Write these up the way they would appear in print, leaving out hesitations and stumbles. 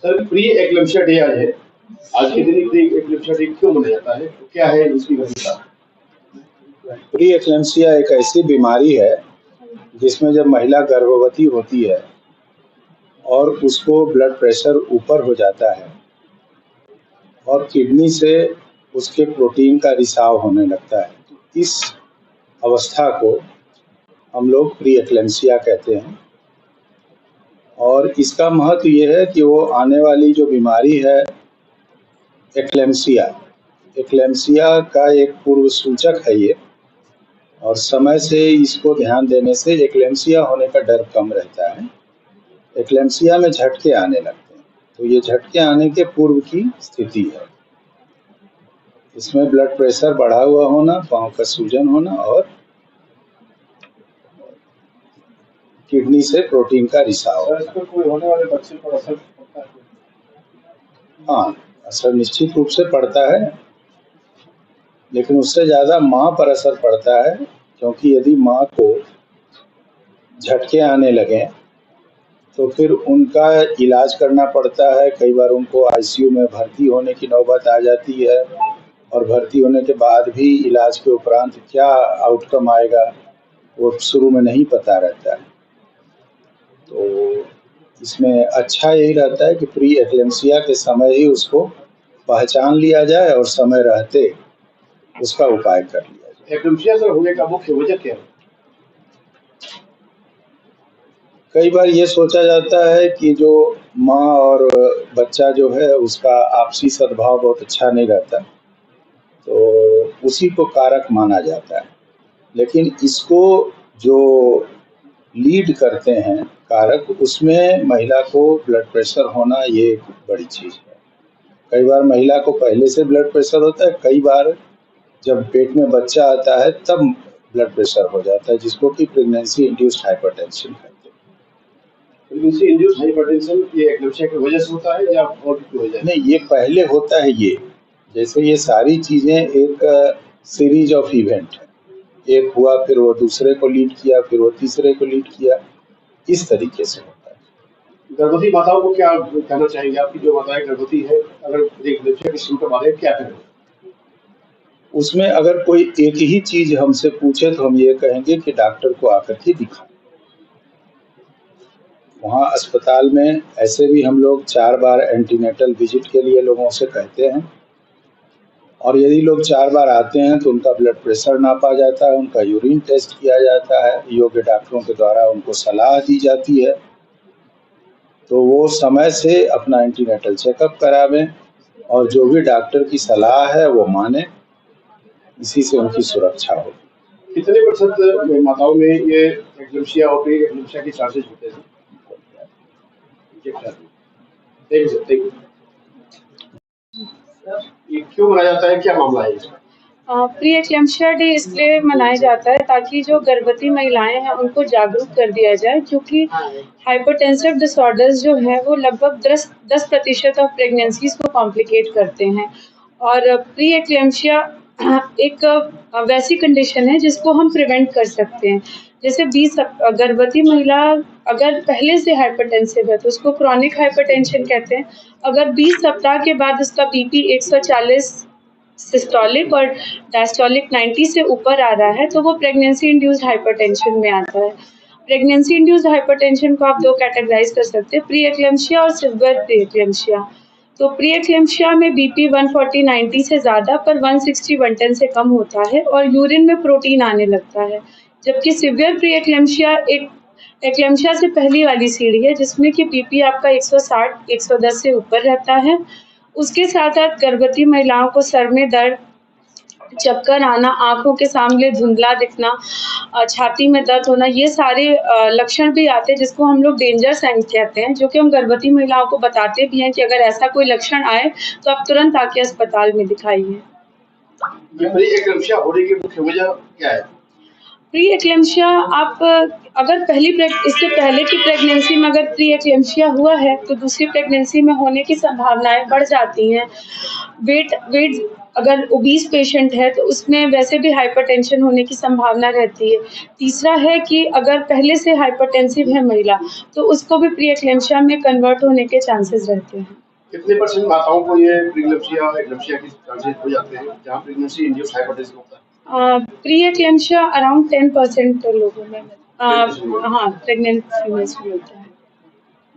Sir pre एक्लेम्पशिया day आज है, आज के दिन प्री एक्लेम्पशिया डे क्यों मनाया जाता है, क्या है इसकी वजह? प्री एक्लेम्पशिया एक ऐसी बीमारी है जिसमें जब महिला गर्भवती होती है और उसको ब्लड प्रेशर ऊपर हो जाता है और किडनी से उसके प्रोटीन का रिसाव होने लगता है, इस अवस्था को हम लोग प्री एक्लेम्पशिया कहते हैं। और इसका महत्व ये है कि वो आने वाली जो बीमारी है एक्लेम्पशिया का एक पूर्व सूचक है ये, और समय से इसको ध्यान देने से एक्लेम्पशिया होने का डर कम रहता है। एक्लेम्पशिया में झटके आने लगते हैं, तो ये झटके आने के पूर्व की स्थिति है। इसमें ब्लड प्रेशर बढ़ा हुआ होना, पाँव का सूजन होना और किडनी से प्रोटीन का रिसाव। कोई होने वाले बच्चे पर असर पड़ता है? हाँ, असर निश्चित रूप से पड़ता है, लेकिन उससे ज़्यादा माँ पर असर पड़ता है, क्योंकि यदि माँ को झटके आने लगे तो फिर उनका इलाज करना पड़ता है। कई बार उनको आईसीयू में भर्ती होने की नौबत आ जाती है, और भर्ती होने के बाद भी इलाज के उपरांत क्या आउटकम आएगा वो शुरू में नहीं पता रहता है। तो इसमें अच्छा यही रहता है कि प्री एक्लेम्पशिया के समय ही उसको पहचान लिया जाए और समय रहते उसका उपाय कर लिया जाए। एक्लेम्पशिया सर होने का मुख्य वजह क्या है? कई बार ये सोचा जाता है कि जो माँ और बच्चा जो है उसका आपसी सद्भाव बहुत अच्छा नहीं रहता, तो उसी को कारक माना जाता है। लेकिन इसको जो लीड करते हैं कारक, उसमें महिला को ब्लड प्रेशर होना ये एक बड़ी चीज़ है। कई बार महिला को पहले से ब्लड प्रेशर होता है, कई बार जब पेट में बच्चा आता है तब ब्लड प्रेशर हो जाता है, जिसको कि प्रेगनेंसी इंड्यूस्ड हाइपरटेंशन कहते हैं। प्रेगनेंसी इंड्यूस्ड हाइपरटेंशन ये एक्लेम्पशिया की वजह से होता है या और की वजह? नहीं, ये पहले होता है। ये जैसे ये सारी चीज़ें एक सीरीज ऑफ इवेंट है, एक हुआ फिर वो दूसरे को लीड किया, फिर वो तीसरे को लीड किया, इस तरीके से होता है। गर्भवती माताओं को क्या कहना चाहेंगे? आपकी जो माताएं गर्भवती है, अगर एक्लेम्पशिया के सिम्टम आ रहे हैं क्या करें? उसमें अगर कोई एक ही चीज हमसे पूछे तो हम ये कहेंगे कि डॉक्टर को आकर के दिखाएं। वहाँ अस्पताल में ऐसे भी हम लोग 4 बार एंटीनेटल विजिट के लिए लोगों से कहते हैं, और यदि लोग 4 बार आते हैं तो उनका ब्लड प्रेशर नापा जाता है, उनका यूरिन टेस्ट किया जाता है, योग्य डॉक्टरों के द्वारा उनको सलाह दी जाती है। तो वो समय से अपना एंटीनेटल चेकअप करावें और जो भी डॉक्टर की सलाह है वो माने, इसी से उनकी सुरक्षा हो। कितने % माताओं में ये एक्लेम्पशिया और प्री एक्लेम्पशिया के चांसेस होते हैं? ये क्यों मनाया जाता है, क्या मामला है इसका? प्री एक्लेम्पशिया डे इसलिए मनाया जाता है ताकि जो गर्भवती महिलाएं हैं उनको जागरूक कर दिया जाए, क्योंकि हाइपरटेंसिव डिसऑर्डर्स जो है वो लगभग 10% ऑफ प्रेगनेंसीज को कॉम्प्लिकेट करते हैं। और प्री एक्लेम्पशिया एक वैसी कंडीशन है जिसको हम प्रिवेंट कर सकते हैं। जैसे गर्भवती महिला अगर पहले से हाइपरटेंसिव है तो उसको क्रॉनिक हाइपरटेंशन कहते हैं। अगर 20 सप्ताह के बाद उसका बीपी 140 सिस्टोलिक और डायस्टोलिक 90 से ऊपर आ रहा है तो वो प्रेगनेंसी इंड्यूस्ड हाइपरटेंशन में आता है। प्रेगनेंसी इंड्यूस्ड हाइपरटेंशन को आप 2 कैटेगराइज कर सकते हैं, प्री एक्लेम्पशिया और सिवियर प्री एक्लेम्पशिया। तो प्री एक्लेम्पशिया में बीपी 140/90 से ज़्यादा पर 160/110 से कम होता है और यूरिन में प्रोटीन आने लगता है। जबकि सिवियर प्री एक्लेम्पशिया एक एक्लेम्पशिया से पहली वाली सीढ़ी है जिसमें कि बीपी आपका 160-110 से ऊपर रहता है। उसके साथ साथ गर्भवती महिलाओं को सर में दर्द, चक्कर आना, आँखों के सामने धुंधला दिखना, छाती में दर्द होना, ये सारे लक्षण भी आते हैं जिसको हम लोग डेंजर साइंस कहते हैं, जो कि हम गर्भवती महिलाओं को बताते भी हैं कि अगर ऐसा कोई लक्षण आए तो आप तुरंत आके अस्पताल में दिखाइए। प्री एक्लेम्पशिया होने की मुख्य वजह क्या है? प्री एक्लेम्पशिया आप अगर इससे पहले की प्रेगनेंसी में अगर प्री एक्लेम्पशिया हुआ है तो दूसरी प्रेगनेंसी में होने की संभावनाएं बढ़ जाती हैं। वेट अगर ओबीस पेशेंट है तो उसमें वैसे भी हाइपरटेंशन होने की संभावना रहती है। तीसरा है कि अगर पहले से हाइपरटेंसिव है महिला तो उसको भी प्री एक्लेम्पसिया में कन्वर्ट होने के चांसेस रहते हैं। कितने परसेंट माताओं को ये प्रीक्लेम्पसिया एक्लेम्पसिया के चांसेस हो जाते हैं जहाँ प्रेगनेंसी इंड्यूस्ड हाइपरटेंशन होता है? प्री एक्लेम्पसिया अराउंड 10% लोगों में हाँ प्रेग्नेंट फीमेल्स में होता है।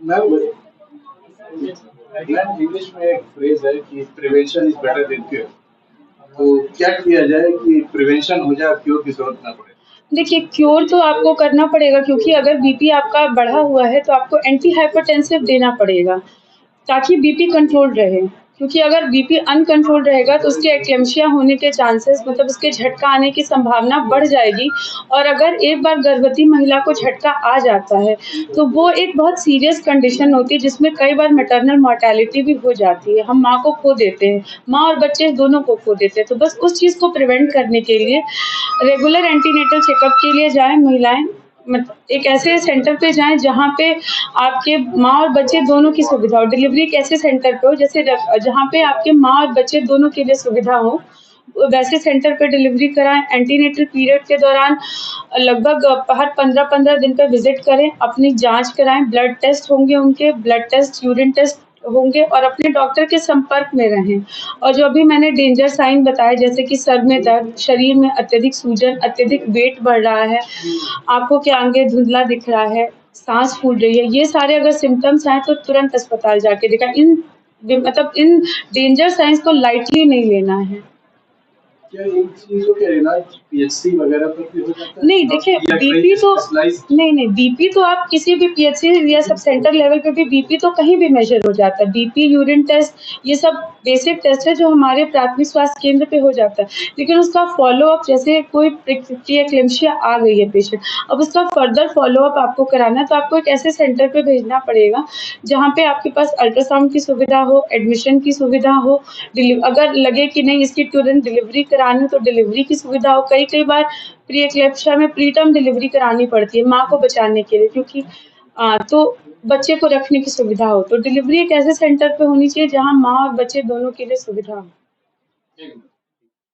मैम इंग्लिश में एक फ्रेज है कि prevention is better than cure. तो क्या किया जाए कि प्रिवेंशन हो जाए, क्योर की जरूरत ना पड़े? देखिए क्योर तो आपको करना पड़ेगा क्योंकि अगर बीपी आपका बढ़ा हुआ है तो आपको एंटी हाइपरटेंसिव देना पड़ेगा ताकि बीपी कंट्रोल रहे। क्योंकि अगर बीपी अनकंट्रोल रहेगा तो उसके एक्लेम्पसिया होने के चांसेस मतलब उसके झटका आने की संभावना बढ़ जाएगी। और अगर एक बार गर्भवती महिला को झटका आ जाता है तो वो एक बहुत सीरियस कंडीशन होती है जिसमें कई बार मैटरनल मॉर्टेलिटी भी हो जाती है। हम माँ को खो देते हैं, माँ और बच्चे दोनों को खो देते हैं। तो बस उस चीज़ को प्रिवेंट करने के लिए रेगुलर एंटीनेटल चेकअप के लिए जाएँ महिलाएँ। एक ऐसे सेंटर पे जाएँ जहाँ पे आपके माँ और बच्चे दोनों की सुविधा हो। डिलीवरी एक ऐसे सेंटर पे हो जैसे जहाँ पे आपके माँ और बच्चे दोनों के लिए सुविधा हो, वैसे सेंटर पे डिलीवरी कराएँ। एंटीनेटल पीरियड के दौरान लगभग हर 15-15 दिन पे विज़िट करें, अपनी जाँच कराएँ, ब्लड टेस्ट होंगे उनके, ब्लड टेस्ट, यूरिन टेस्ट होंगे और अपने डॉक्टर के संपर्क में रहें। और जो अभी मैंने डेंजर साइन बताए जैसे कि सर में दर्द, शरीर में अत्यधिक सूजन, अत्यधिक वेट बढ़ रहा है, आँखों के आगे धुंधला दिख रहा है, सांस फूल रही है, ये सारे अगर सिम्पटम्स आए तो तुरंत अस्पताल जाके दिखाएं। इन डेंजर साइंस को लाइटली नहीं लेना है। क्या इन चीजों के इलाज पीएचसी वगैरह पर भी हो जाता है? नहीं देखिए बीपी तो नहीं बीपी तो आप किसी भी पीएचसी या सब सेंटर लेवल पे भी बीपी तो कहीं भी मेजर हो जाता है। बीपी, यूरिन टेस्ट ये सब बेसिक टेस्ट है जो हमारे प्राथमिक स्वास्थ्य केंद्र पे हो जाता है। लेकिन उसका फॉलो अप जैसे कोई प्री एक्लेम्पसिया आ गई है पेशेंट, अब उसका फर्दर फॉलो अप आपको कराना है तो आपको एक ऐसे सेंटर पे भेजना पड़ेगा जहाँ पे आपके पास अल्ट्रासाउंड की सुविधा हो, एडमिशन की सुविधा हो, अगर लगे कि नहीं इसकी तुरंत डिलीवरी करानी तो डिलीवरी की सुविधा हो। कई बार प्री एक्लेम्पसिया में प्रीटर्म डिलीवरी करानी पड़ती है माँ को बचाने के लिए क्योंकि तो बच्चे को रखने की सुविधा हो। तो डिलीवरी एक ऐसे सेंटर पे होनी चाहिए जहाँ माँ और बच्चे दोनों के लिए सुविधा हो।